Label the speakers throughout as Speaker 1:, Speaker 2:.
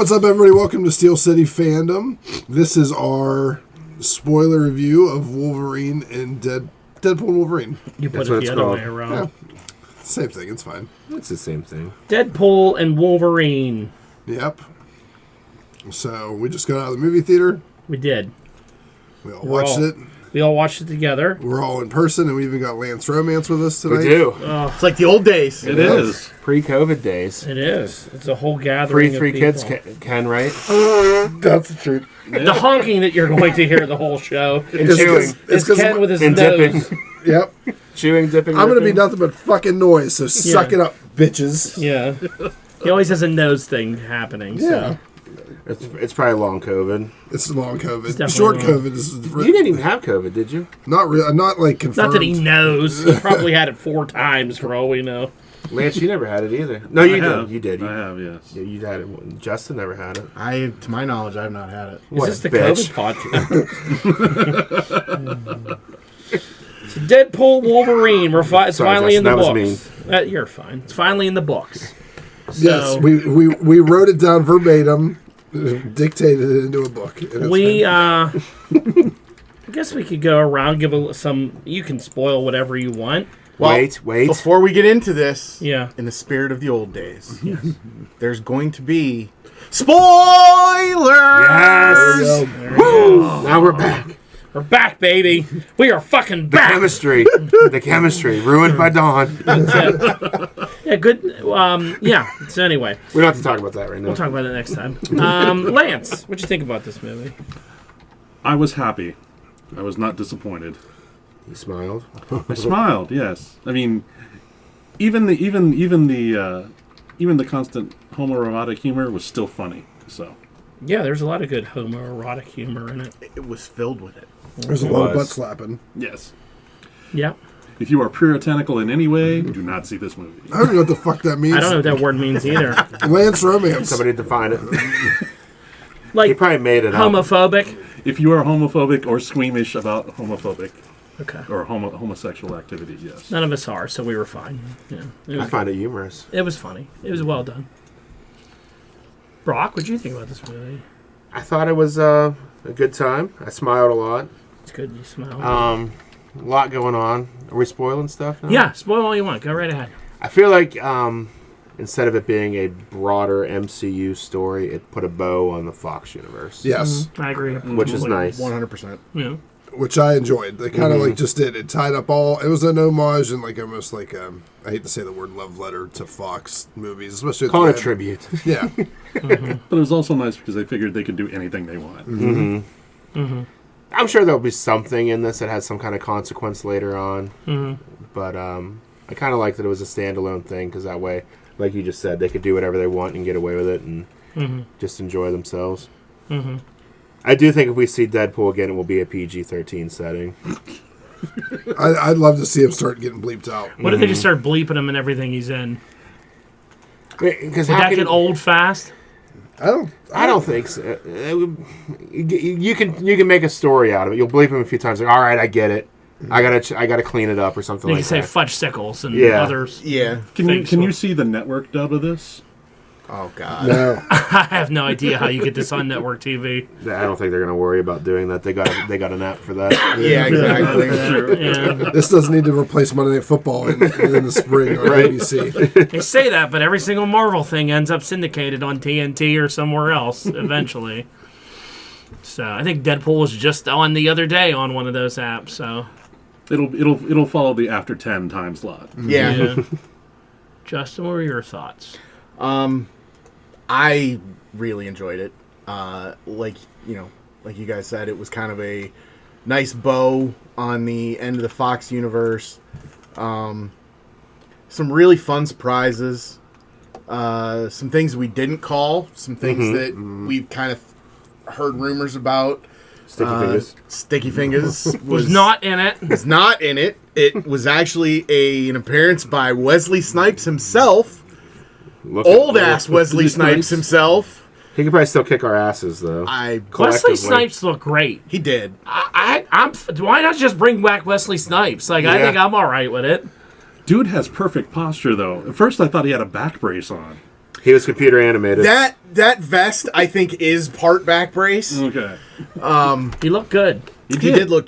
Speaker 1: What's up, everybody? Welcome to Steel City Fandom. This is our spoiler review of Wolverine and Deadpool and Wolverine.
Speaker 2: You put it the other way around.
Speaker 1: Yeah. Same thing, it's fine.
Speaker 3: It's the same thing.
Speaker 2: Deadpool and Wolverine.
Speaker 1: Yep. So, we just got out of the movie theater.
Speaker 2: We did.
Speaker 1: We all watched it.
Speaker 2: We all watched it together.
Speaker 1: We're all in person, and we even got Lance Romance with us tonight.
Speaker 3: We do.
Speaker 4: It's like the old days.
Speaker 3: It is. Pre-COVID days.
Speaker 2: It is. It's a whole gathering
Speaker 3: Three
Speaker 2: of
Speaker 3: kids
Speaker 2: people.
Speaker 3: can, right?
Speaker 1: That's the truth.
Speaker 2: The honking that you're going to hear the whole show
Speaker 3: And chewing.
Speaker 2: is Ken with his
Speaker 3: And
Speaker 2: nose.
Speaker 3: dipping.
Speaker 1: Yep.
Speaker 3: Chewing, dipping.
Speaker 1: I'm going to be
Speaker 3: ripping.
Speaker 1: nothing but fucking noise, so suck it up, bitches.
Speaker 2: Yeah. He always has a nose thing happening.
Speaker 1: Yeah.
Speaker 2: So.
Speaker 3: It's probably long COVID.
Speaker 1: It's long COVID.
Speaker 2: definitely
Speaker 1: Short
Speaker 2: long.
Speaker 1: COVID is...
Speaker 3: You didn't even have COVID, did you?
Speaker 1: Not real. Not like confirmed.
Speaker 2: Not that he knows. He probably had it 4 times for all we know.
Speaker 3: Lance, you never had it either. No, you did. You did.
Speaker 5: I have, yes.
Speaker 3: Yeah, you had it. Justin never had it.
Speaker 4: To my knowledge, I have not had it.
Speaker 3: What
Speaker 2: Is
Speaker 3: a
Speaker 2: this the
Speaker 3: bitch.
Speaker 2: COVID podcast? So Deadpool, Wolverine. It's
Speaker 3: Sorry,
Speaker 2: finally in the
Speaker 3: Justin, that
Speaker 2: books.
Speaker 3: was
Speaker 2: You're fine. It's finally in the books.
Speaker 1: Yes,
Speaker 2: So,
Speaker 1: we wrote it down verbatim, dictated it into a book. And it's
Speaker 2: I guess we could go around, some. You can spoil whatever you want.
Speaker 4: Well,
Speaker 3: Wait.
Speaker 4: Before we get into this,
Speaker 2: Yeah.
Speaker 4: in the spirit of the old days, there's going to be spoilers!
Speaker 3: Yes. Now we're back.
Speaker 2: We're back, baby. We are fucking
Speaker 3: The
Speaker 2: back.
Speaker 3: chemistry. The chemistry. Ruined by Dawn.
Speaker 2: Yeah, good. Yeah. So anyway,
Speaker 3: We don't have to talk about that right now.
Speaker 2: we'll talk about it next time. Lance, what'd you think about this movie?
Speaker 5: I was happy. I was not disappointed.
Speaker 3: He smiled.
Speaker 5: I smiled. Yes. I mean, even the constant homoerotic humor was still funny. So
Speaker 2: Yeah, there's a lot of good homoerotic humor in it.
Speaker 4: It was filled with it.
Speaker 1: There's a lot of butt slapping.
Speaker 5: yes,
Speaker 2: Yeah.
Speaker 5: if you are puritanical in any way, do not see this movie.
Speaker 1: I don't know what the fuck that means.
Speaker 2: I don't know what that word means either.
Speaker 1: Lance Romance.
Speaker 3: Somebody define it. He
Speaker 2: Like
Speaker 3: probably made it up.
Speaker 2: homophobic.
Speaker 5: If you are homophobic or squeamish about homophobic
Speaker 2: Okay.
Speaker 5: or homosexual activity, yes.
Speaker 2: None of us are, so we were fine. Yeah. It
Speaker 3: I
Speaker 2: was,
Speaker 3: find it humorous.
Speaker 2: it was funny. It was well done. Brock, what'd you think about this movie?
Speaker 3: I thought it was a good time. I smiled a lot.
Speaker 2: It's good you smile.
Speaker 3: A lot going on. Are we spoiling stuff now?
Speaker 2: Yeah, spoil all you want. Go right ahead.
Speaker 3: I feel like instead of it being a broader MCU story, it put a bow on the Fox universe.
Speaker 1: Yes,
Speaker 2: I agree.
Speaker 3: Which is nice.
Speaker 4: 100%.
Speaker 2: Yeah.
Speaker 1: which I enjoyed. They kind of like just did. It tied up all. It was an homage and like almost like I hate to say the word love letter to Fox movies, especially at
Speaker 3: Call
Speaker 1: the
Speaker 3: it a
Speaker 1: end.
Speaker 3: tribute.
Speaker 1: Yeah,
Speaker 5: But it was also nice because they figured they could do anything they want.
Speaker 3: I'm sure there'll be something in this that has some kind of consequence later on. But I kind of like that it was a standalone thing because that way, like you just said, they could do whatever they want and get away with it and just enjoy themselves. I do think if we see Deadpool again, it will be a PG-13 setting.
Speaker 1: I'd love to see him start getting bleeped out.
Speaker 2: What if they just start bleeping him and everything he's in?
Speaker 3: Because
Speaker 2: Would that get old fast?
Speaker 1: I
Speaker 3: don't think so. You can make a story out of it. You'll bleep him a few times. Like, all right, I get it. I gotta clean it up or something
Speaker 2: They
Speaker 3: like
Speaker 2: can say
Speaker 3: that.
Speaker 2: fudge sickles and
Speaker 3: Yeah.
Speaker 2: others.
Speaker 4: Yeah.
Speaker 5: Can you see the network dub of this?
Speaker 4: Oh, God.
Speaker 1: No.
Speaker 2: I have no idea how you get this on network TV.
Speaker 3: I don't think they're gonna worry about doing that. They got an app for that.
Speaker 4: Yeah, exactly.
Speaker 2: Yeah.
Speaker 1: This doesn't need to replace Monday Night Football in the spring on ABC.
Speaker 2: They say that, but every single Marvel thing ends up syndicated on TNT or somewhere else eventually. So I think Deadpool was just on the other day on one of those apps. So
Speaker 5: It'll follow the after 10 time slot.
Speaker 4: Yeah.
Speaker 2: Justin, what were your thoughts?
Speaker 4: I really enjoyed it. Like you guys said, it was kind of a nice bow on the end of the Fox universe. Some really fun surprises. Some things we didn't call. Some things that we've kind of heard rumors about.
Speaker 3: Sticky fingers.
Speaker 4: Sticky Fingers
Speaker 2: Was not in it.
Speaker 4: was not in it. It was actually an appearance by Wesley Snipes himself. Old ass Wesley Snipes himself.
Speaker 3: He could probably still kick our asses though.
Speaker 2: Wesley
Speaker 3: Collectively.
Speaker 2: Snipes looked great.
Speaker 4: He did.
Speaker 2: Why not just bring back Wesley Snipes? Like, I
Speaker 3: Yeah.
Speaker 2: think I'm all right with it.
Speaker 5: Dude has perfect posture, though. At first, I thought he had a back brace on.
Speaker 3: He was computer animated.
Speaker 4: That vest, I think, is part back brace.
Speaker 5: Okay.
Speaker 2: He looked good.
Speaker 4: He did look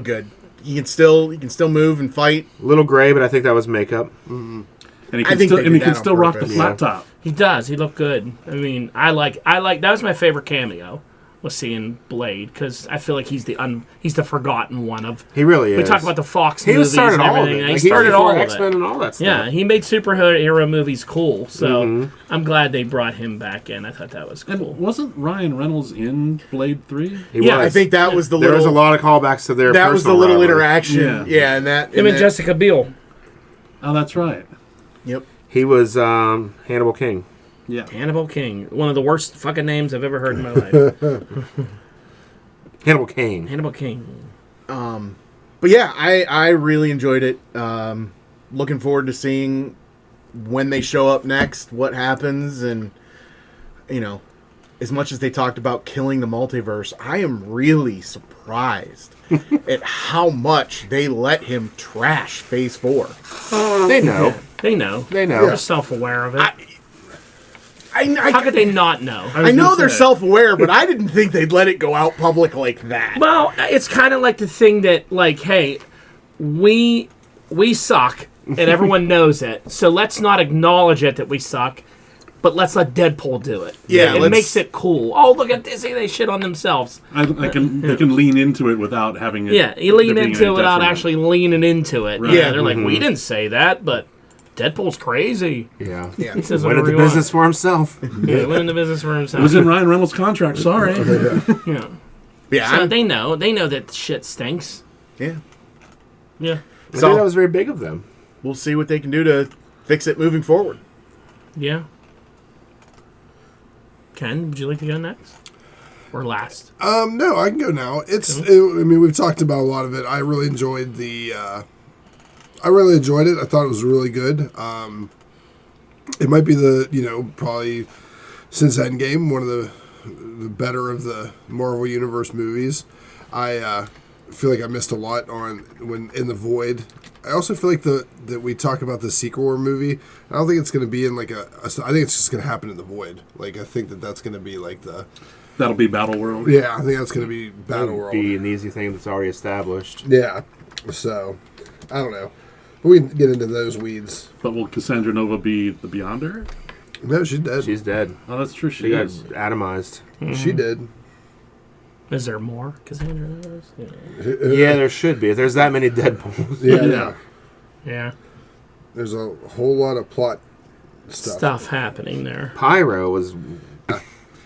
Speaker 4: good. He can still move and fight.
Speaker 3: A little gray, but I think that was makeup.
Speaker 5: And he
Speaker 4: I
Speaker 5: can
Speaker 4: think
Speaker 5: still,
Speaker 4: they
Speaker 5: and
Speaker 4: did
Speaker 5: he can
Speaker 4: that on
Speaker 5: still rock the
Speaker 4: purpose.
Speaker 5: flat top.
Speaker 2: He does. He looked good. I mean, I like that was my favorite cameo. Was seeing Blade because I feel like he's the forgotten one of.
Speaker 3: He really is.
Speaker 2: We talk about the Fox
Speaker 3: He
Speaker 2: movies
Speaker 3: was started
Speaker 2: and
Speaker 3: all of
Speaker 2: everything.
Speaker 3: it.
Speaker 2: He
Speaker 3: Like,
Speaker 2: started all of
Speaker 3: X-Men
Speaker 2: it.
Speaker 3: and all that stuff.
Speaker 2: Yeah, he made superhero movies cool. So I'm glad they brought him back in. I thought that was cool.
Speaker 5: And wasn't Ryan Reynolds in Blade 3?
Speaker 3: He
Speaker 2: Yeah,
Speaker 3: was.
Speaker 4: I think that was the
Speaker 3: there
Speaker 4: little.
Speaker 3: was a lot of callbacks to their.
Speaker 4: that was the
Speaker 3: personal
Speaker 4: little
Speaker 3: rivalry.
Speaker 4: interaction. Yeah, and that.
Speaker 2: Him and Jessica Biel.
Speaker 5: Oh, that's right.
Speaker 4: Yep.
Speaker 3: He was Hannibal King.
Speaker 5: Yeah.
Speaker 2: Hannibal King. One of the worst fucking names I've ever heard in my life.
Speaker 3: Hannibal King.
Speaker 2: Hannibal King.
Speaker 4: But yeah, I really enjoyed it. Looking forward to seeing when they show up next, what happens, and as much as they talked about killing the multiverse, I am really surprised at how much they let him trash Phase 4.
Speaker 3: They know.
Speaker 2: They know.
Speaker 3: They know.
Speaker 2: They're self-aware of it.
Speaker 4: I
Speaker 2: How could they not know?
Speaker 4: I know they're self-aware, but I didn't think they'd let it go out public like that.
Speaker 2: Well, it's kind of like the thing that, like, hey, we suck, and everyone knows it. So let's not acknowledge it that we suck, but let's let Deadpool do it.
Speaker 4: Yeah,
Speaker 2: it makes it cool. Oh, look at Disney; they shit on themselves.
Speaker 5: They can lean into it without having it.
Speaker 2: Yeah, you lean
Speaker 5: there being
Speaker 2: into it
Speaker 5: any
Speaker 2: without
Speaker 5: detriment.
Speaker 2: actually leaning into it.
Speaker 5: Right.
Speaker 2: Yeah, they're like, we didn't say that, but Deadpool's crazy.
Speaker 3: Yeah.
Speaker 2: He says
Speaker 3: Went
Speaker 2: whatever
Speaker 3: into
Speaker 2: he
Speaker 3: business for himself.
Speaker 2: wants. Yeah, went into business for
Speaker 5: It was
Speaker 2: himself.
Speaker 5: in Ryan Reynolds' contract. Sorry.
Speaker 2: Yeah.
Speaker 4: Yeah,
Speaker 2: So they know that shit stinks.
Speaker 4: yeah.
Speaker 2: Yeah.
Speaker 3: I
Speaker 4: So-
Speaker 3: think that was very big of them.
Speaker 4: We'll see what they can do to fix it moving forward.
Speaker 2: Yeah. Ken, would you like to go next? Or last?
Speaker 1: No, I can go now. I mean, we've talked about a lot of it. I really enjoyed I really enjoyed it. I thought it was really good. It might be probably since Endgame, one of the better of the Marvel Universe movies. I feel like I missed a lot when in the Void. I also feel like that we talked about the sequel movie. I don't think it's going to be in like I think it's just going to happen in the Void. Like I think that's going to be like
Speaker 5: That'll be Battle World.
Speaker 1: yeah. I think that's going to be
Speaker 3: That
Speaker 1: Battle
Speaker 3: would
Speaker 1: World.
Speaker 3: be an easy thing that's already established.
Speaker 1: Yeah. So I don't know. But we can get into those weeds.
Speaker 5: But will Cassandra Nova be the Beyonder?
Speaker 1: No, she's dead.
Speaker 3: She's dead.
Speaker 5: Oh, that's true.
Speaker 3: She
Speaker 5: She
Speaker 3: got
Speaker 5: is.
Speaker 3: atomized.
Speaker 1: She did.
Speaker 2: Is there more? Cassandra knows?
Speaker 3: Yeah, there should be. If there's that many Deadpools.
Speaker 1: Yeah.
Speaker 5: Yeah.
Speaker 2: Yeah.
Speaker 1: There's a whole lot of plot stuff.
Speaker 2: Happening there.
Speaker 3: Pyro was.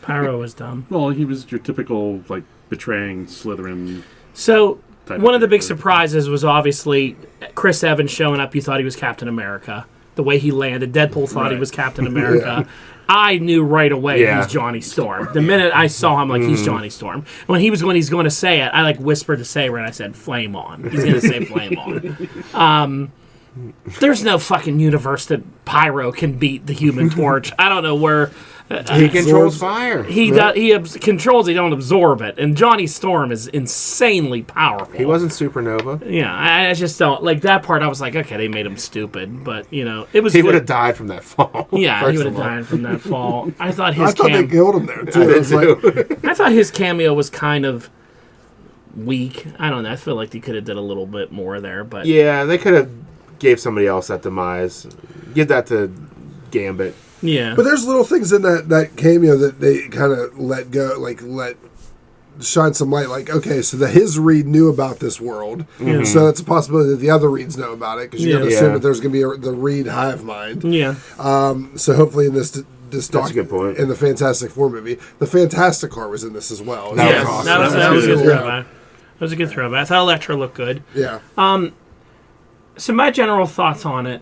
Speaker 2: Pyro was dumb.
Speaker 5: Well, he was your typical like betraying Slytherin.
Speaker 2: So
Speaker 5: Type
Speaker 2: one
Speaker 5: of
Speaker 2: of the big
Speaker 5: character.
Speaker 2: surprises was obviously Chris Evans showing up. You thought he was Captain America. The way he landed, Deadpool thought he
Speaker 5: Right.
Speaker 2: was Captain America. I knew right away he's Johnny Storm. The minute I saw him, like he's Johnny Storm. When he's going to say it, I like whispered to Saber and I said, "Flame on." He's going to say "Flame on." There's no fucking universe that Pyro can beat the Human Torch. I don't know where.
Speaker 3: He controls fire.
Speaker 2: He controls. He don't absorb it. And Johnny Storm is insanely powerful.
Speaker 3: He wasn't Supernova.
Speaker 2: Yeah, I just don't like that part. I was like, okay, they made him stupid, but it was.
Speaker 3: He
Speaker 2: good.
Speaker 3: would have died from that fall.
Speaker 2: Yeah, he
Speaker 3: first
Speaker 2: would
Speaker 3: of
Speaker 2: have
Speaker 3: all.
Speaker 2: died from that fall. I thought
Speaker 1: I thought they killed him there too.
Speaker 3: I
Speaker 1: It
Speaker 3: did
Speaker 1: was like,
Speaker 3: too.
Speaker 2: I thought his cameo was kind of weak. I don't know. I feel like they could have did a little bit more there, but
Speaker 3: Yeah, they could have gave somebody else that demise. Give that to Gambit.
Speaker 2: yeah.
Speaker 1: but there's little things in that cameo that they kind of let go, like let shine some light. Like, okay, so his Reed knew about this world, so that's a possibility that the other Reeds know about it because you got to
Speaker 3: Yeah.
Speaker 1: assume that there's going to be the Reed hive mind.
Speaker 2: yeah.
Speaker 1: So hopefully in this
Speaker 3: That's a good point.
Speaker 1: in the Fantastic Four movie, the Fantastic Car was in this as well.
Speaker 3: That
Speaker 2: Yes,
Speaker 3: was awesome.
Speaker 2: that was
Speaker 5: That
Speaker 2: a
Speaker 5: was
Speaker 2: good
Speaker 5: cool.
Speaker 2: throwback. That was a good throwback. I thought Elektra looked good.
Speaker 1: Yeah.
Speaker 2: So my general thoughts on it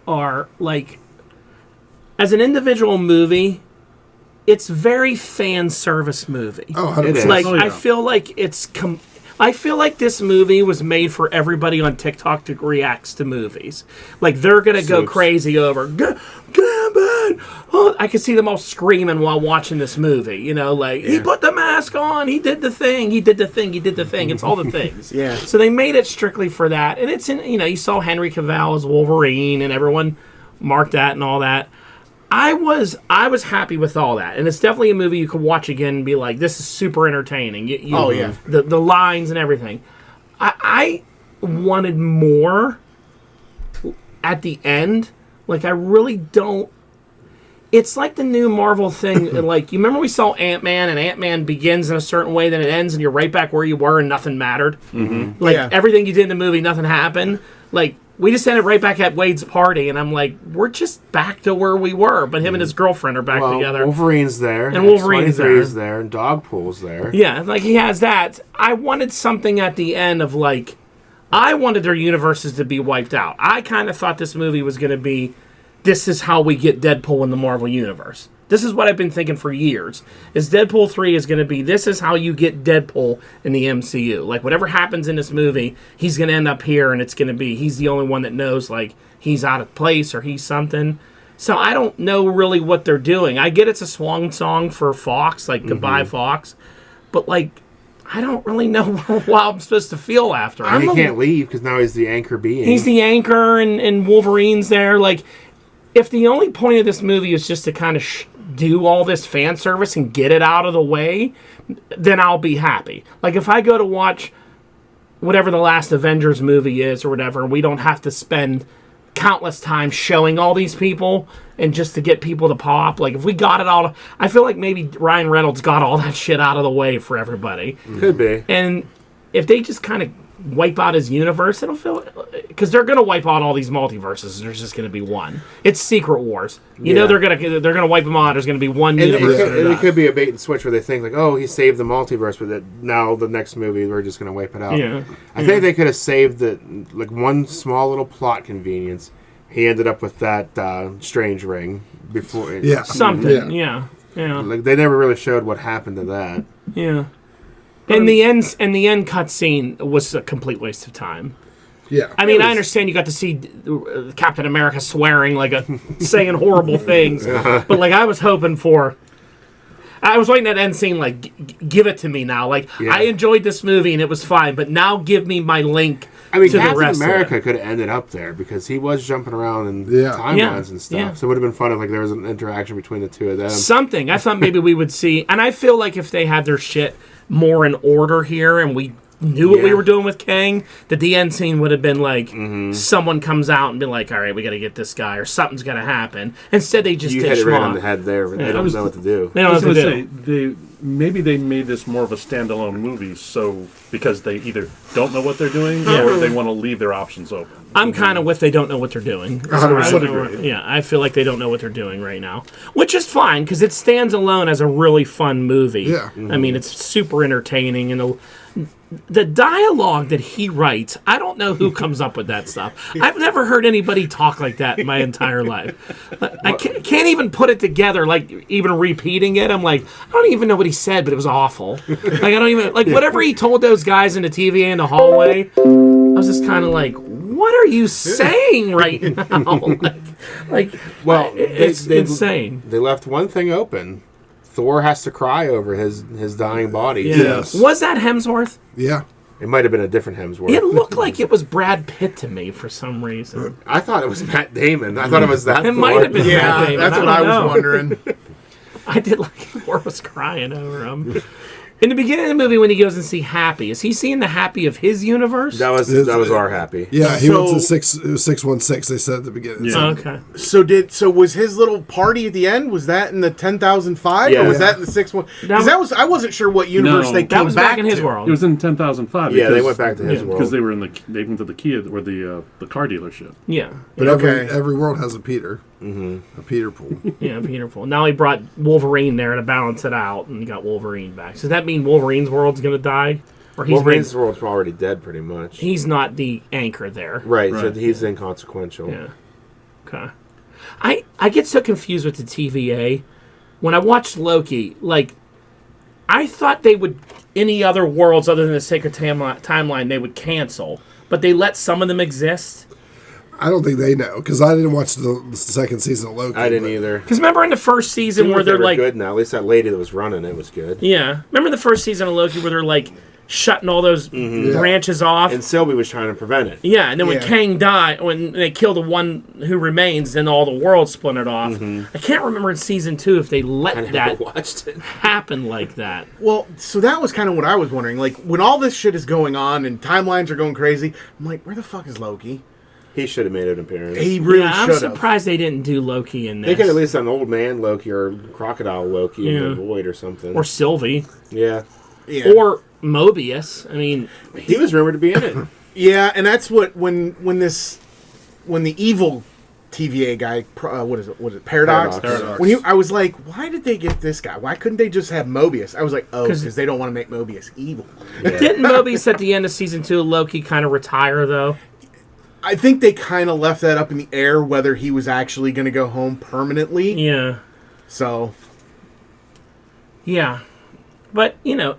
Speaker 2: are like, as an individual movie, it's very fan service movie.
Speaker 1: Oh, 100%.
Speaker 3: It is.
Speaker 2: Like
Speaker 5: Oh, yeah.
Speaker 2: I feel like I feel like this movie was made for everybody on TikTok to reacts to movies. Like they're gonna go
Speaker 3: Soups.
Speaker 2: crazy over Gambit. Oh, I could see them all screaming while watching this movie. He put the mask on. He did the thing. He did the thing. He did the thing. It's all the things.
Speaker 4: Yeah.
Speaker 2: So they made it strictly for that, and it's in. You saw Henry Cavill as Wolverine, and everyone marked that and all that. I was happy with all that, and it's definitely a movie you could watch again and be like, "This is super entertaining."
Speaker 4: Oh, yeah.
Speaker 2: the lines and everything. I wanted more at the end. Like, I really don't. It's like the new Marvel thing. Like, you remember we saw Ant-Man, and Ant-Man begins in a certain way, then it ends, and you're right back where you were, and nothing mattered. Mm-hmm. Like, everything you did in the movie, nothing happened. Like, we just ended right back at Wade's party, and I'm like, we're just back to where we were, but him and his girlfriend are back together.
Speaker 3: Wolverine's there,
Speaker 2: and Wolverine's
Speaker 3: there, and Dogpool's there.
Speaker 2: Yeah, like, he has that. I wanted something at the end of, like, I wanted their universes to be wiped out. I kind of thought this movie was going to be, this is how we get Deadpool in the Marvel Universe. This is what I've been thinking for years. Is Deadpool 3 is going to be, this is how you get Deadpool in the MCU. Like, whatever happens in this movie, he's going to end up here, and it's going to be, he's the only one that knows, like, he's out of place or he's something. So I don't know really what they're doing. I get it's a swan song for Fox, like, goodbye, Fox. But, like, I don't really know how I'm supposed to feel after.
Speaker 3: And he can't leave because now he's the anchor being.
Speaker 2: He's the anchor, and Wolverine's there. Like, if the only point of this movie is just to kind of do all this fan service and get it out of the way, then I'll be happy. Like, if I go to watch whatever the last Avengers movie is or whatever, we don't have to spend countless time showing all these people and just to get people to pop. Like, if we got it all, I feel like maybe Ryan Reynolds got all that shit out of the way for everybody.
Speaker 3: Could be.
Speaker 2: And if they just kind of wipe out his universe, it'll feel, because they're gonna wipe out all these multiverses, and there's just gonna be one. It's Secret Wars. You know they're gonna wipe them out. There's gonna be one universe.
Speaker 3: And it could be a bait and switch where they think like, oh, he saved the multiverse, but that now the next movie we're just gonna wipe it out.
Speaker 2: Yeah.
Speaker 3: I think they could have saved like one small little plot convenience. He ended up with that strange ring before.
Speaker 1: Yeah.
Speaker 2: Something. Yeah.
Speaker 3: Like they never really showed what happened to that.
Speaker 2: Yeah. And the end cutscene was a complete waste of time.
Speaker 1: Yeah.
Speaker 2: I mean, I understand you got to see Captain America swearing, like saying horrible things, but like I was hoping for. I was waiting that end scene, like, give it to me now. Like, I enjoyed this movie and it was fine, but now give me my link.
Speaker 3: I mean,
Speaker 2: to
Speaker 3: Captain
Speaker 2: the rest
Speaker 3: America could have ended up there because he was jumping around in timelines and stuff.
Speaker 2: Yeah.
Speaker 3: So it would have been fun if like there was an interaction between the two of them.
Speaker 2: Something. I thought maybe we would see, and I feel like if they had their shit more in order here and we knew what we were doing with Kang, that the end scene would have been like someone comes out and be like, all right, we got to get this guy or something's got to happen. Instead, they just
Speaker 3: you
Speaker 2: did
Speaker 3: hit it right on the head there, but they don't know what to do.
Speaker 2: They don't know what to
Speaker 5: do. Maybe they made this more of a standalone movie, so because they either don't know what they're doing or they want to leave their options open.
Speaker 2: I'm kind of with they don't know what they're doing.
Speaker 1: 100% agree.
Speaker 2: Yeah, I feel like they don't know what they're doing right now, which is fine because it stands alone as a really fun movie.
Speaker 1: Yeah.
Speaker 2: I mean, it's super entertaining, and the dialogue that he writes, I don't know who comes up with that stuff. I've never heard anybody talk like that in my entire life. I can't even put it together, like, even repeating it. I'm like, I don't even know what he said, but it was awful. Like, I don't even, like, whatever he told those guys in the TV in the hallway, I was just kind of like, what are you saying right now? It's insane.
Speaker 3: They left one thing open. Thor has to cry over his dying body.
Speaker 2: Yeah.
Speaker 1: Yes.
Speaker 2: Was that Hemsworth?
Speaker 1: Yeah.
Speaker 3: It might have been a different Hemsworth.
Speaker 2: It looked like it was Brad Pitt to me for some reason.
Speaker 3: I thought it was Matt Damon. I thought it was that
Speaker 2: It
Speaker 3: Thor.
Speaker 2: might have been Matt Damon.
Speaker 4: That's what I was wondering.
Speaker 2: I did like Thor was crying over him. In the beginning of the movie, when he goes and see Happy, is he seeing the Happy of his universe?
Speaker 3: That was our Happy.
Speaker 1: Yeah, he went to 616, they said at the beginning.
Speaker 5: Yeah.
Speaker 2: Okay.
Speaker 4: So was his little party at the end? Was that in the 10,005 or was that in the 6-1? Because I wasn't sure what universe they came
Speaker 2: That was back in his
Speaker 4: to.
Speaker 2: world.
Speaker 5: It was in 10,005.
Speaker 3: Yeah, they went back to his world
Speaker 5: because they were they went to the Kia or the car dealership.
Speaker 2: Yeah.
Speaker 1: But every world has a Peter. A Peter pool.
Speaker 2: Yeah, Peter Pool. Now he brought Wolverine there to balance it out, and he got Wolverine back. So does that mean Wolverine's world's going to die? Or
Speaker 3: Wolverine's world's already dead, pretty much.
Speaker 2: He's not the anchor there.
Speaker 3: Right. So he's inconsequential.
Speaker 2: Yeah. Okay. I get so confused with the TVA. When I watched Loki, like, I thought they would, any other worlds other than the Sacred Timeline, they would cancel. But they let some of them exist.
Speaker 1: I don't think they know, because I didn't watch the second season of Loki.
Speaker 3: I didn't either.
Speaker 2: Because remember in the first season where they're like...
Speaker 3: good now. At least that lady that was running it was good.
Speaker 2: Yeah. Remember the first season of Loki where they're like shutting all those branches off.
Speaker 3: And Sylvie was trying to prevent it.
Speaker 2: Yeah, and then when
Speaker 4: Yeah.
Speaker 2: Kang died, when they kill the one who remains, then all the world splintered off. I can't remember in season 2 if they let that
Speaker 3: Watched it.
Speaker 2: happen like that.
Speaker 4: Well, so that was kind of what I was wondering. Like, when all this shit is going on and timelines are going crazy, I'm like, where the fuck is Loki?
Speaker 3: He should have made an appearance.
Speaker 4: He really
Speaker 2: Yeah, I'm
Speaker 4: should have.
Speaker 2: surprised they didn't do Loki in this.
Speaker 3: They could at least done old man Loki or crocodile Loki in the void or something.
Speaker 2: Or Sylvie.
Speaker 3: yeah.
Speaker 4: Yeah.
Speaker 2: Or Mobius. I mean,
Speaker 3: He was rumored to be in it.
Speaker 4: Yeah, and that's what when the evil TVA guy, what is it? Paradox.
Speaker 3: Paradox.
Speaker 4: I was like, why did they get this guy? Why couldn't they just have Mobius? I was like, oh,
Speaker 2: 'Cause-
Speaker 4: because they don't want to make Mobius evil.
Speaker 2: didn't Mobius at the end of season 2 of Loki kind of retire, though?
Speaker 4: I think they kind of left that up in the air whether he was actually going to go home permanently.
Speaker 2: Yeah.
Speaker 4: So
Speaker 2: Yeah. But,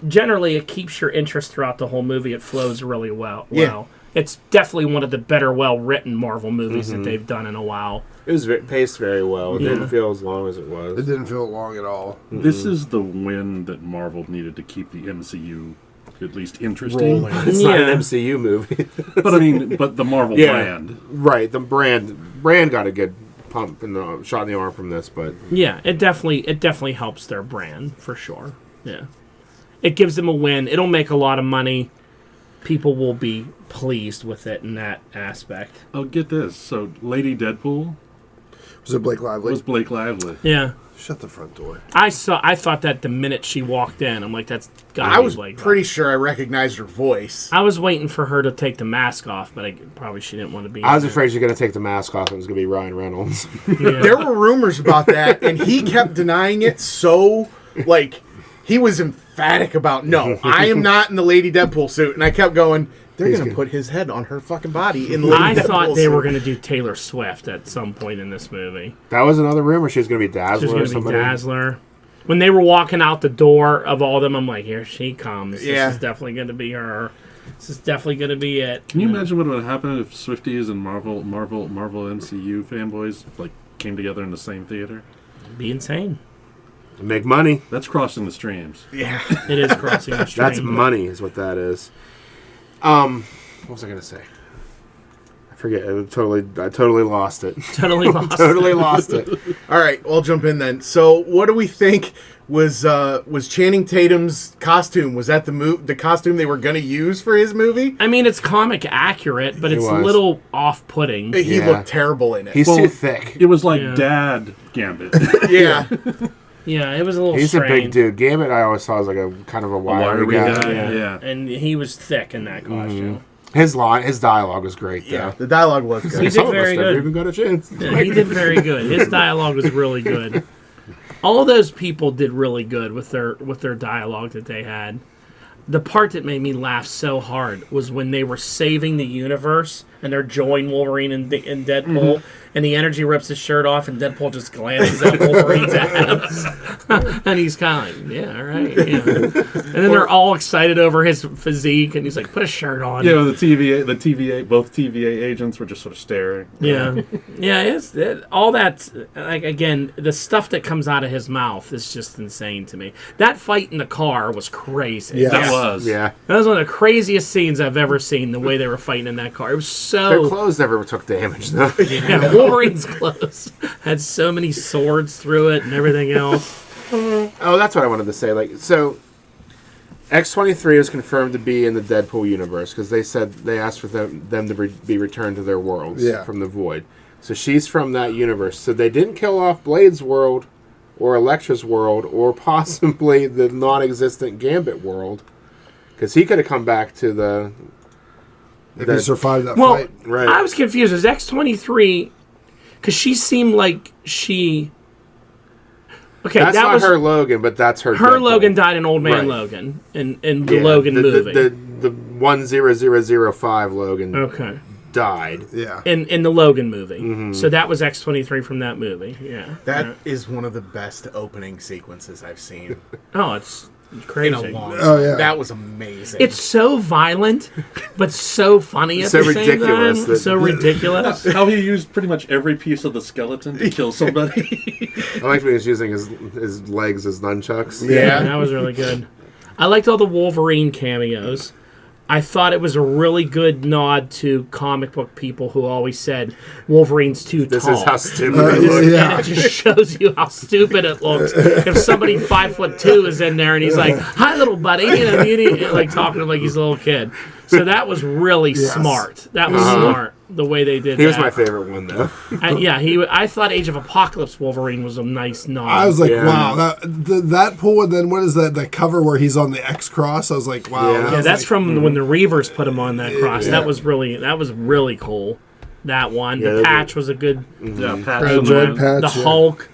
Speaker 2: generally it keeps your interest throughout the whole movie. It flows really well.
Speaker 4: Yeah.
Speaker 2: It's definitely one of the better, well-written Marvel movies that they've done in a while.
Speaker 3: It was paced very well. It didn't feel as long as it
Speaker 1: It
Speaker 3: was.
Speaker 1: didn't feel long at all.
Speaker 5: This is the win that Marvel needed to keep the MCU at least interesting.
Speaker 4: rolling.
Speaker 3: It's not
Speaker 2: Yeah.
Speaker 3: an MCU movie.
Speaker 5: But I mean, but the Marvel
Speaker 3: Yeah.
Speaker 5: brand.
Speaker 3: Right. The brand got a good pump in the shot in the arm from this, but
Speaker 2: Yeah, it definitely helps their brand, for sure. Yeah. It gives them a win. It'll make a lot of money. People will be pleased with it in that aspect.
Speaker 5: Oh, get this. So, Lady Deadpool
Speaker 1: Was it Blake Lively?
Speaker 5: was Blake Lively.
Speaker 2: Yeah.
Speaker 1: Shut the front door.
Speaker 2: I thought that the minute she walked in, I'm like, that's gotta
Speaker 4: I
Speaker 2: be
Speaker 4: was
Speaker 2: Blake
Speaker 4: pretty sure I recognized her voice.
Speaker 2: I was waiting for her to take the mask off, but probably she didn't want to be.
Speaker 3: I was
Speaker 2: in
Speaker 3: afraid she was going to take the mask off and it was going to be Ryan Reynolds.
Speaker 2: there. Yeah.
Speaker 4: There were rumors about that, and he kept denying it. So, like, he was emphatic about, no, I am not in the Lady Deadpool suit. And I kept going, they're going to put his head on her fucking body in the Lady
Speaker 2: I
Speaker 4: Deadpool
Speaker 2: thought they
Speaker 4: suit.
Speaker 2: were going to do Taylor Swift at some point in this movie.
Speaker 3: That was another rumor. She was going to be
Speaker 2: She
Speaker 3: Dazzler
Speaker 2: was
Speaker 3: or
Speaker 2: going to be
Speaker 3: somebody.
Speaker 2: Dazzler. When they were walking out the door of all of them, I'm like, here she comes.
Speaker 4: Yeah.
Speaker 2: This is definitely going to be her. This is definitely going to be it.
Speaker 5: Can you imagine what would happen if Swifties and Marvel MCU fanboys like came together in the same theater?
Speaker 2: Be insane.
Speaker 3: Make money.
Speaker 5: That's crossing the streams.
Speaker 4: Yeah.
Speaker 2: It is crossing the stream.
Speaker 3: That's money is what that is. What was I going to say? I forget. I totally lost it.
Speaker 2: Totally lost.
Speaker 3: Totally lost it.
Speaker 4: All right, I'll jump in then. So, what do we think was Channing Tatum's costume? Was that the costume they were going to use for his movie?
Speaker 2: I mean, it's comic accurate, but it's a
Speaker 3: was.
Speaker 2: little off-putting.
Speaker 4: He
Speaker 3: Yeah.
Speaker 4: looked terrible in it.
Speaker 3: He's too thick.
Speaker 5: It was like
Speaker 2: Yeah.
Speaker 5: Dad Gambit.
Speaker 4: yeah.
Speaker 2: Yeah, it was a little
Speaker 3: He's a
Speaker 2: strange.
Speaker 3: big dude. Gambit I always saw as like a kind of a wiry guy.
Speaker 5: Yeah.
Speaker 2: And he was thick in that costume.
Speaker 3: His dialogue was great though.
Speaker 4: Yeah, the dialogue was good.
Speaker 2: He did
Speaker 3: Some of us
Speaker 2: very
Speaker 3: never
Speaker 2: good.
Speaker 3: even got a chance.
Speaker 2: Yeah, he did very good. His dialogue was really good. All of those people did really good with their dialogue that they had. The part that made me laugh so hard was when they were saving the universe and they're joining Wolverine and Deadpool, and the energy rips his shirt off, and Deadpool just glances at Wolverine's ass, and he's kind of like, "Yeah, all right." Yeah. And then they're all excited over his physique, and he's like, "Put a shirt on."
Speaker 5: You know, both TVA agents were just sort of staring.
Speaker 2: Yeah, yeah. All that, like, again, the stuff that comes out of his mouth is just insane to me. That fight in the car was crazy.
Speaker 1: Yeah.
Speaker 5: That was.
Speaker 3: Yeah.
Speaker 2: That was one of the craziest scenes I've ever seen. The way they were fighting in that car, it was
Speaker 3: Their
Speaker 2: so.
Speaker 3: clothes never took damage though.
Speaker 2: Yeah, Wolverine's clothes had so many swords through it and everything else.
Speaker 3: Oh, that's what I wanted to say. Like, so X-23 is confirmed to be in the Deadpool universe because they asked for them to be returned to their worlds from the Void. So she's from that universe. So they didn't kill off Blade's world or Elektra's world or possibly the non-existent Gambit world because he could have come back to the.
Speaker 1: If he survived that
Speaker 2: Well,
Speaker 1: fight.
Speaker 3: Right.
Speaker 2: I was confused. Was X-23 because she seemed like she. Okay,
Speaker 3: That's
Speaker 2: that
Speaker 3: not
Speaker 2: was
Speaker 3: her Logan, but that's her.
Speaker 2: her
Speaker 3: Deadpool.
Speaker 2: Logan died in Old Man
Speaker 3: Right.
Speaker 2: Logan in the Logan movie.
Speaker 3: The 10005 Logan
Speaker 2: Okay.
Speaker 3: died.
Speaker 1: Yeah.
Speaker 2: In the Logan movie.
Speaker 3: Mm-hmm.
Speaker 2: So that was X-23 from that movie. Yeah.
Speaker 4: That is one of the best opening sequences I've seen
Speaker 2: Oh, it's
Speaker 4: in a
Speaker 2: crazy.
Speaker 4: long time.
Speaker 1: Oh, yeah.
Speaker 4: That was amazing.
Speaker 2: It's so violent, but so funny at
Speaker 3: So
Speaker 2: the same
Speaker 3: ridiculous
Speaker 2: time.
Speaker 3: that-
Speaker 2: So ridiculous.
Speaker 5: How he used pretty much every piece of the skeleton to kill somebody.
Speaker 3: I liked when he was using his legs as nunchucks.
Speaker 2: Yeah, that was really good. I liked all the Wolverine cameos. I thought it was a really good nod to comic book people who always said Wolverine's too tall.
Speaker 3: This is how stupid it looks.
Speaker 2: And it just shows you how stupid it looks. If somebody 5'2" is in there and he's like, "Hi, little buddy," like talking to him like he's a little kid. So that was really smart. That was smart the way they did.
Speaker 3: He was my favorite one though.
Speaker 2: I thought Age of Apocalypse Wolverine was a nice nod.
Speaker 1: I was like, wow, that pull, and then what is that? The cover where he's on the X cross. I was like, wow.
Speaker 3: Yeah.
Speaker 2: That's from when the Reavers put him on that cross. That was really cool. That one. The Patch was a good.
Speaker 5: Patch.
Speaker 1: I enjoyed Patch.
Speaker 2: The Hulk.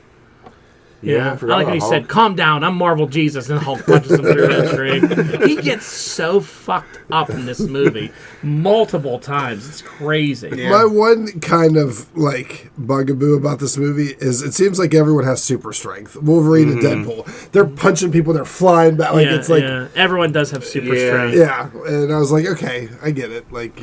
Speaker 3: Yeah,
Speaker 2: I like when he said, "Calm down, I'm Marvel Jesus," and Hulk punches him through the tree. He gets so fucked up in this movie multiple times. It's crazy.
Speaker 4: Yeah.
Speaker 1: My one kind of like bugaboo about this movie is it seems like everyone has super strength. Wolverine and Deadpool, they're punching people, they're flying back. Like it's like
Speaker 2: everyone does have super strength.
Speaker 1: yeah, and I was like, okay, I get it. Like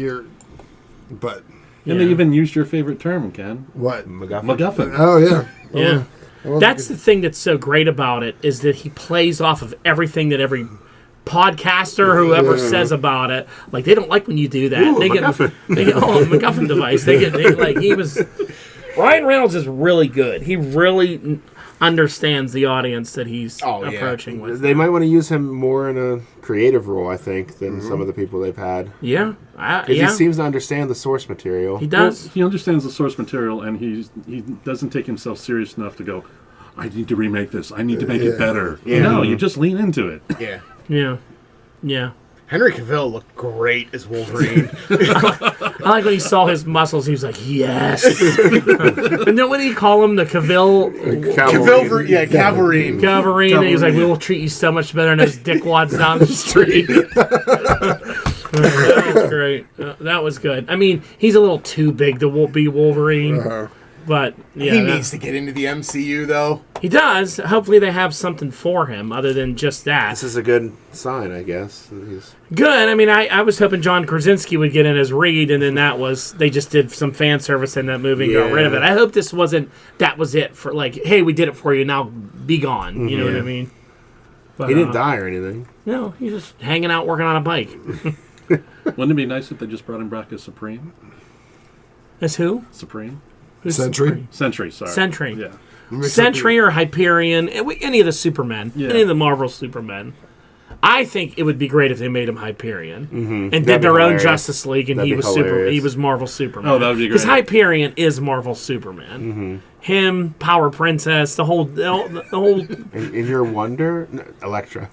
Speaker 1: but
Speaker 5: And they even used your favorite term, Ken.
Speaker 1: what?
Speaker 5: MacGuffin.
Speaker 1: Oh yeah,
Speaker 2: Yeah. That's the thing that's so great about it is that he plays off of everything that every podcaster or whoever says about it. Like they don't like when you do that. They get MacGuffin device. Ryan Reynolds is really good. He really understands the audience that he's approaching with.
Speaker 3: They might want to use him more in a creative role, I think, than some of the people they've had.
Speaker 2: Yeah.
Speaker 3: Because he seems to understand the source material.
Speaker 2: He does.
Speaker 5: Well, he understands the source material, and he doesn't take himself serious enough to go, I need to remake this. I need to make it better.
Speaker 4: Yeah.
Speaker 5: No, you just lean into it.
Speaker 4: Yeah.
Speaker 2: Yeah. Yeah.
Speaker 4: Henry Cavill looked great as Wolverine.
Speaker 2: I like when he saw his muscles, he was like, yes. And then when he call him the Cavill...
Speaker 4: Cavalry.
Speaker 2: Cavalry, and he was like, we will treat you so much better, and his dick wads down the street. That was great. That was good. I mean, he's a little too big to be Wolverine. But yeah,
Speaker 4: he needs to get into the MCU, though.
Speaker 2: He does. Hopefully they have something for him other than just that.
Speaker 3: This is a good sign, I guess.
Speaker 2: Good. I mean, I was hoping John Krasinski would get in as Reed, and then they just did some fan service in that movie and got rid of it. I hope this wasn't, that was it for like, hey, we did it for you, now be gone. You know what I mean? But,
Speaker 3: he didn't die or anything.
Speaker 2: No, he's just hanging out working on a bike.
Speaker 5: Wouldn't it be nice if they just brought him back as Supreme?
Speaker 2: As who?
Speaker 5: Supreme?
Speaker 2: Who's
Speaker 1: Sentry?
Speaker 2: Supreme?
Speaker 5: Sentry, sorry.
Speaker 2: Sentry.
Speaker 5: Yeah.
Speaker 2: Sentry or Hyperion, any of the Supermen, any of the Marvel Supermen. I think it would be great if they made him Hyperion and did their own Justice League, and he was Marvel Superman.
Speaker 5: Oh, that would be great.
Speaker 2: Because Hyperion is Marvel Superman. Him, Power Princess, the whole.
Speaker 3: In your Wonder, Elektra.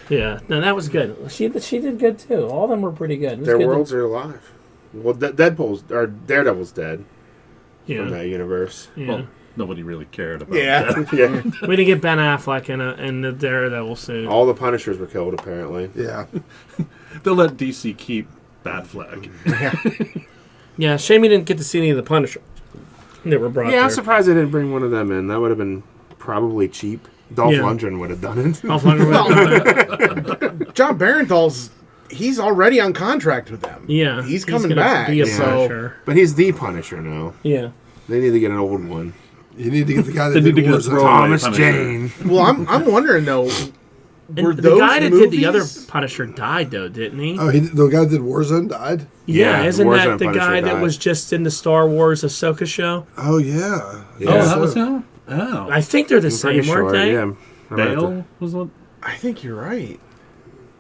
Speaker 2: Yeah, no, that was good. She did good too. All of them were pretty good. It was
Speaker 3: Their
Speaker 2: good
Speaker 3: worlds are alive. Well, Daredevil's dead from that universe.
Speaker 2: Yeah.
Speaker 5: Well, nobody really cared about
Speaker 4: Yeah.
Speaker 3: Yeah.
Speaker 2: We didn't get Ben Affleck in the Daredevil suit.
Speaker 3: All the Punishers were killed, apparently.
Speaker 1: yeah.
Speaker 5: They'll let DC keep Batfleck.
Speaker 2: Yeah, shame we didn't get to see any of the Punishers that were brought
Speaker 3: Yeah,
Speaker 2: there.
Speaker 3: I'm surprised they didn't bring one of them in. That would have been probably cheap. Dolph Lundgren would have done it.
Speaker 4: John Barenthal's, he's already on contract with them.
Speaker 2: Yeah.
Speaker 4: He's coming
Speaker 2: gonna
Speaker 4: back.
Speaker 2: Be a
Speaker 3: Yeah.
Speaker 2: Punisher.
Speaker 3: But he's the Punisher now.
Speaker 2: Yeah.
Speaker 3: They need to get an old one.
Speaker 1: You need to get the guy that
Speaker 5: They need
Speaker 1: did
Speaker 5: to get
Speaker 1: Warzone.
Speaker 5: Throwaway
Speaker 3: Thomas
Speaker 5: Punisher.
Speaker 3: Jane.
Speaker 4: Well, I'm wondering, though,
Speaker 2: And
Speaker 4: were
Speaker 2: the
Speaker 4: those
Speaker 2: guy that
Speaker 4: movies?
Speaker 2: did the other Punisher died, though, didn't he?
Speaker 1: Oh, the guy that did Warzone died?
Speaker 2: Yeah, isn't
Speaker 3: Warzone
Speaker 2: that the
Speaker 3: Punisher
Speaker 2: guy that
Speaker 3: died.
Speaker 2: was just in the Star Wars Ahsoka show?
Speaker 1: Oh, yeah.
Speaker 5: Oh, that was him? Oh.
Speaker 2: I think they're the
Speaker 3: I'm
Speaker 2: same,
Speaker 3: pretty
Speaker 2: weren't
Speaker 3: sure.
Speaker 2: they?
Speaker 3: Yeah. I'm gonna have
Speaker 5: Bale was one?
Speaker 4: I think you're right.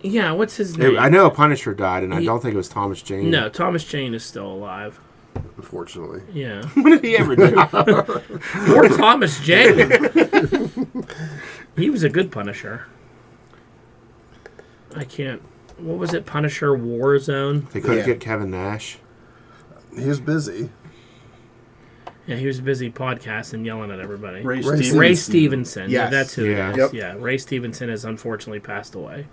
Speaker 2: Yeah, what's his
Speaker 3: to-
Speaker 2: name?
Speaker 3: I know a Punisher died, and I don't think it was Thomas Jane.
Speaker 2: No, Thomas Jane is still alive.
Speaker 1: Unfortunately.
Speaker 2: Yeah.
Speaker 3: When did he ever die?
Speaker 2: Poor Thomas Jane. He was a good Punisher. I can't. What was it? Punisher Warzone?
Speaker 3: They couldn't get Kevin Nash.
Speaker 1: He was busy.
Speaker 2: Yeah, he was busy podcasting, yelling at everybody.
Speaker 5: Ray
Speaker 1: Ray
Speaker 5: Stevenson.
Speaker 2: Ray Stevenson. Yeah,
Speaker 4: Yes.
Speaker 2: that's who
Speaker 3: Yeah.
Speaker 2: it is.
Speaker 4: Yep.
Speaker 2: Yeah, Ray Stevenson has unfortunately passed away.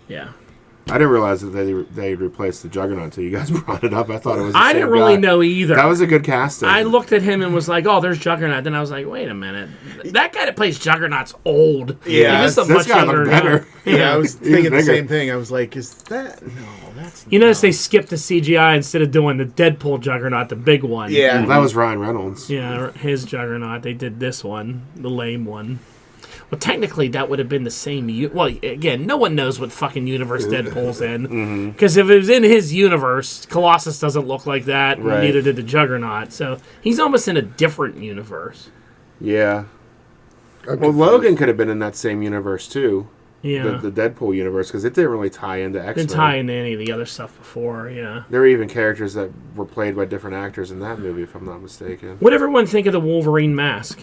Speaker 2: Yeah.
Speaker 3: I didn't realize that they replaced the Juggernaut until you guys brought it up. I thought it was.
Speaker 2: I didn't really know either.
Speaker 3: That was a good casting.
Speaker 2: I looked at him and was like, "Oh, there's Juggernaut." Then I was like, "Wait a minute, that guy that plays Juggernaut's old."
Speaker 4: Yeah,
Speaker 2: Like,
Speaker 3: this guy looked better.
Speaker 4: Yeah, I was thinking the
Speaker 3: bigger.
Speaker 4: same thing. I was like, is that... No, that's...
Speaker 2: You notice they skipped the CGI instead of doing the Deadpool Juggernaut, the big one.
Speaker 4: Yeah.
Speaker 3: That was Ryan Reynolds.
Speaker 2: Yeah, his Juggernaut. They did this one, the lame one. Well, technically, that would have been the same... Well, again, no one knows what fucking universe Deadpool's in. Because if it was in his universe, Colossus doesn't look like that, and
Speaker 3: Right.
Speaker 2: neither did the Juggernaut. So he's almost in a different universe.
Speaker 3: Yeah.
Speaker 1: I'm
Speaker 3: Well,
Speaker 1: confused.
Speaker 3: Logan could have been in that same universe, too.
Speaker 2: Yeah.
Speaker 3: The Deadpool universe, because it didn't really tie into X-Men.
Speaker 2: Didn't tie into any of the other stuff before, yeah.
Speaker 3: There were even characters that were played by different actors in that movie, if I'm not mistaken.
Speaker 2: What did everyone think of the Wolverine mask?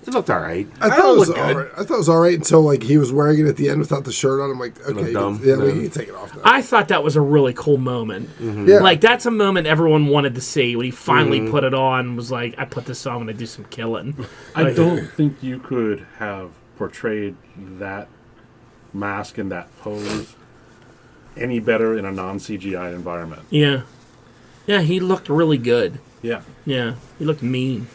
Speaker 3: It looked all right.
Speaker 1: I thought it was
Speaker 4: look good.
Speaker 1: all right. I thought it was all right until like he was wearing it at the end without the shirt on. I'm like, okay, you
Speaker 3: dumb.
Speaker 1: can, yeah,
Speaker 3: Yeah.
Speaker 1: you can take it off now.
Speaker 2: I thought that was a really cool moment.
Speaker 1: Yeah,
Speaker 2: Like, that's a moment everyone wanted to see when he finally put it on and was like, I put this on when I do some killing.
Speaker 5: I don't think you could have portrayed that mask and that pose any better in a non-CGI environment.
Speaker 2: Yeah. Yeah, he looked really good.
Speaker 5: Yeah.
Speaker 2: Yeah, he looked mean.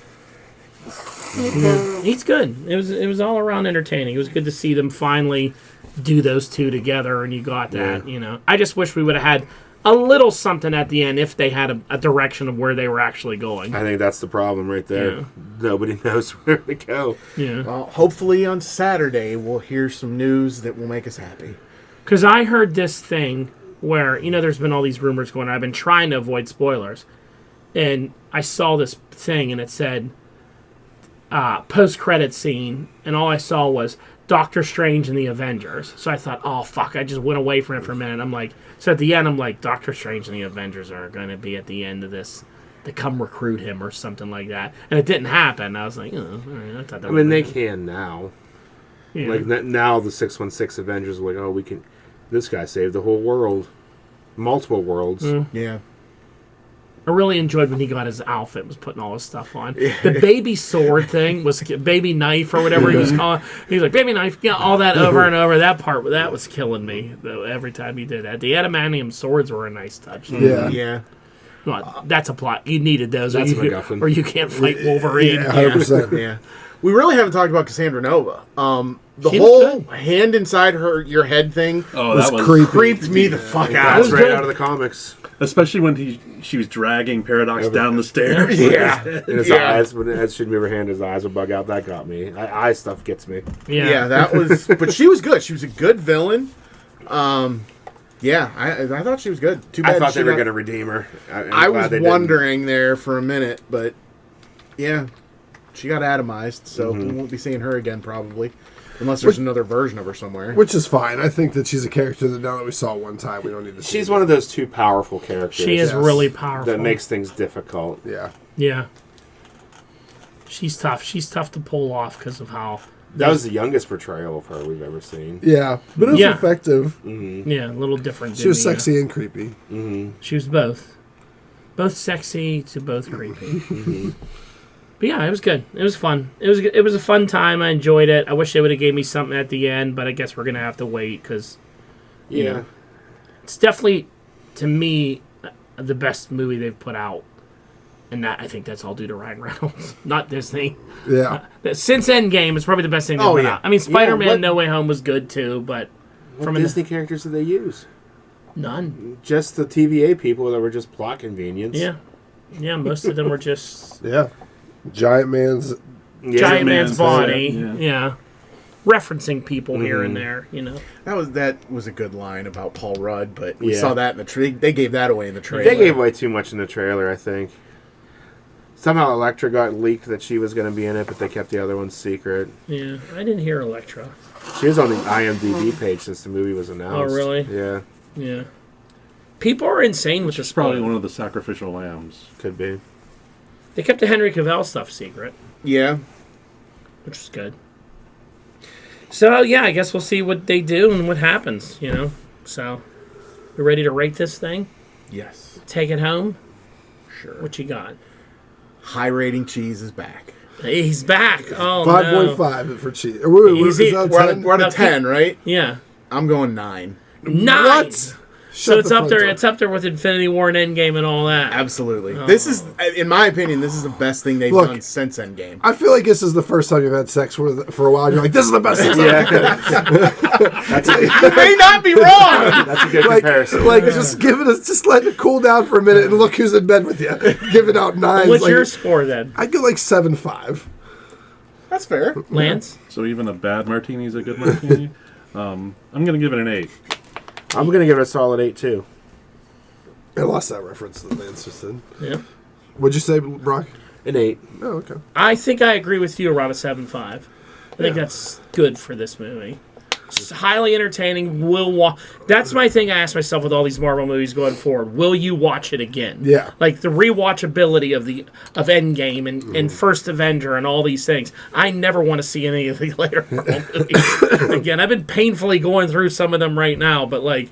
Speaker 2: Yeah, he's good. It was all around entertaining. It was good to see them finally do those two together, and you got that.
Speaker 3: Yeah.
Speaker 2: You know, I just wish we would have had a little something at the end if they had a direction of where they were actually going.
Speaker 3: I think that's the problem right there.
Speaker 2: Yeah.
Speaker 3: Nobody knows where to go.
Speaker 2: Yeah,
Speaker 4: Well, hopefully on Saturday we'll hear some news that will make us happy.
Speaker 2: because I heard this thing where there's been all these rumors going on. I've been trying to avoid spoilers, and I saw this thing and it said post-credit scene, and all I saw was Doctor Strange and the Avengers. So I thought, oh fuck, I just went away from it for a minute. I'm like, so at the end I'm like, Doctor Strange and the Avengers are going to be at the end of this to come recruit him or something like that, and it didn't happen. I was like, oh, all right, I thought that
Speaker 3: I mean, they
Speaker 2: was
Speaker 3: can now.
Speaker 2: yeah.
Speaker 3: Like, now the 616 Avengers are like, oh, we can... This guy saved the whole world. Multiple worlds.
Speaker 4: Yeah.
Speaker 2: I really enjoyed when he got his outfit, was putting all his stuff on. The baby sword thing was baby knife or whatever he was calling. He was like, baby knife, yeah, all that over and over. That was killing me though, every time he did that. The adamantium swords were a nice touch.
Speaker 1: yeah,
Speaker 4: Yeah.
Speaker 2: Well, that's a plot. You needed those,
Speaker 3: That's a
Speaker 2: or
Speaker 3: MacGuffin.
Speaker 2: or you can't fight Wolverine.
Speaker 1: yeah, 100%.
Speaker 4: Yeah. We really haven't talked about Cassandra Nova. The
Speaker 2: She was
Speaker 4: whole
Speaker 2: good.
Speaker 4: hand inside your head thing
Speaker 5: Oh,
Speaker 1: was
Speaker 5: that was
Speaker 1: creepy.
Speaker 4: creeped me the fuck out.
Speaker 3: That's right
Speaker 2: good.
Speaker 3: out of the comics.
Speaker 5: especially when she was dragging Paradox down the stairs.
Speaker 4: Yeah.
Speaker 3: And his
Speaker 4: Yeah.
Speaker 3: eyes, as she'd move her hand, his eyes would bug out. That got me. Eye stuff gets me.
Speaker 4: Yeah, that was. But she was good. She was a good villain. Yeah, I thought she was good. Too bad
Speaker 3: I thought
Speaker 4: she
Speaker 3: they were
Speaker 4: got-
Speaker 3: going to redeem her. I'm
Speaker 4: I
Speaker 3: glad
Speaker 4: was
Speaker 3: they didn't.
Speaker 4: wondering there for a minute, but yeah, she got atomized, so we won't be seeing her again probably, unless there's another version of her somewhere.
Speaker 1: Which is fine. I think that she's a character that now that we saw one time, we don't need to see.
Speaker 3: She's one of those two powerful characters.
Speaker 2: She is
Speaker 1: Yes.
Speaker 2: really powerful.
Speaker 3: that makes things difficult.
Speaker 1: Yeah.
Speaker 2: Yeah. She's tough. She's tough to pull off because of how.
Speaker 3: That was the youngest portrayal of her we've ever seen.
Speaker 1: Yeah. But it was
Speaker 2: Yeah.
Speaker 1: effective.
Speaker 2: Yeah, a little different.
Speaker 1: She was
Speaker 2: didn't you?
Speaker 1: sexy and creepy.
Speaker 2: She was both. Both sexy to both creepy. But yeah, it was good. It was fun. It was a fun time. I enjoyed it. I wish they would have gave me something at the end, but I guess we're going to have to wait because, you
Speaker 3: Yeah.
Speaker 2: know, it's definitely, to me, the best movie they've put out. And that, I think that's all due to Ryan Reynolds, not Disney.
Speaker 1: Yeah.
Speaker 2: Since Endgame, it's probably the best thing they've
Speaker 4: Oh,
Speaker 2: put
Speaker 4: yeah.
Speaker 2: out. I mean, Spider-Man
Speaker 3: what-
Speaker 2: No Way Home was good too, but
Speaker 3: What
Speaker 2: from
Speaker 3: Disney characters did they use?
Speaker 2: none.
Speaker 3: Just the TVA people that were just plot convenience.
Speaker 2: Yeah. Yeah, most of them were just
Speaker 1: Yeah. Giant Man's.
Speaker 3: Yeah.
Speaker 2: Giant Man's
Speaker 5: Man's
Speaker 2: body.
Speaker 5: head,
Speaker 2: Yeah. Referencing people here and there, you know.
Speaker 4: That was a good line about Paul Rudd, but we
Speaker 3: Yeah.
Speaker 4: saw that in the trailer. They gave that away in the trailer.
Speaker 3: They gave away too much in the trailer, I think. Somehow Elektra got leaked that she was going to be in it, but they kept the other ones secret.
Speaker 2: Yeah, I didn't hear Elektra.
Speaker 3: She was on the IMDb page since the movie was announced.
Speaker 2: Oh, really?
Speaker 3: Yeah,
Speaker 2: Yeah. People are insane with this.
Speaker 5: It's probably one of the sacrificial lambs.
Speaker 3: could be.
Speaker 2: They kept the Henry Cavill stuff secret,
Speaker 4: Yeah.
Speaker 2: which is good. So, yeah, I guess we'll see what they do and what happens, you know. So, you ready to rate this thing?
Speaker 4: Yes.
Speaker 2: Take it home?
Speaker 4: Sure.
Speaker 2: What you got?
Speaker 4: High rating cheese is back.
Speaker 2: Hey, he's back. Oh,
Speaker 1: 5.5 for cheese.
Speaker 2: Easy.
Speaker 1: Is that
Speaker 4: We're
Speaker 1: 10?
Speaker 4: at a
Speaker 2: No,
Speaker 4: 10, right?
Speaker 2: Yeah.
Speaker 4: I'm going 9.
Speaker 2: 9.
Speaker 1: What?
Speaker 2: So it's
Speaker 1: the
Speaker 2: up
Speaker 1: front
Speaker 2: there.
Speaker 1: door.
Speaker 2: It's up there with Infinity War and Endgame and all that.
Speaker 4: Absolutely. This is, in my opinion, this is the best thing they've
Speaker 1: Look,
Speaker 4: done since Endgame.
Speaker 1: I feel like this is the first time you've had sex for a while. You're like, this is the best sex I've had.
Speaker 4: You may not be wrong.
Speaker 3: That's a good
Speaker 1: Like,
Speaker 3: comparison.
Speaker 1: just just letting it cool down for a minute and look who's in bed with you. Giving out 9s.
Speaker 2: What's
Speaker 1: like,
Speaker 2: your score then,
Speaker 1: I'd go like 7.5.
Speaker 4: That's fair.
Speaker 2: Lance?
Speaker 5: So even a bad martini is a good martini. I'm going to give it an 8.
Speaker 3: I'm going to give it a solid 8 too.
Speaker 1: I lost that reference that Lance just said.
Speaker 2: Yeah.
Speaker 1: What'd you say, Brock?
Speaker 3: An 8.
Speaker 1: Oh, okay.
Speaker 2: I think I agree with you around a 7.5. I think that's good for this movie. It's highly entertaining. That's my thing I ask myself with all these Marvel movies going forward. Will you watch it again?
Speaker 1: Yeah.
Speaker 2: Like the rewatchability of Endgame and First Avenger and all these things. I never want to see any of the later Marvel movies again. I've been painfully going through some of them right now, but like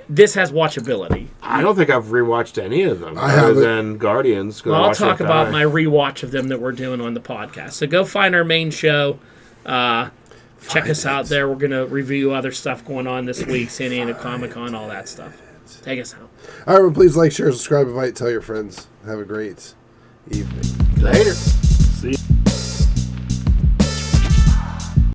Speaker 2: this has watchability.
Speaker 3: I don't think I've rewatched any of them
Speaker 1: I
Speaker 3: other
Speaker 1: haven't.
Speaker 3: than Guardians.
Speaker 2: Well, I'll talk about my rewatch of them that we're doing on the podcast. So go find our main show. Check us out there. We're going to review other stuff going on this week, San Diego Comic-Con, all that stuff. Take us out.
Speaker 1: All right, well, please like, share, subscribe, invite, tell your friends. Have a great evening.
Speaker 3: Later.
Speaker 5: See ya.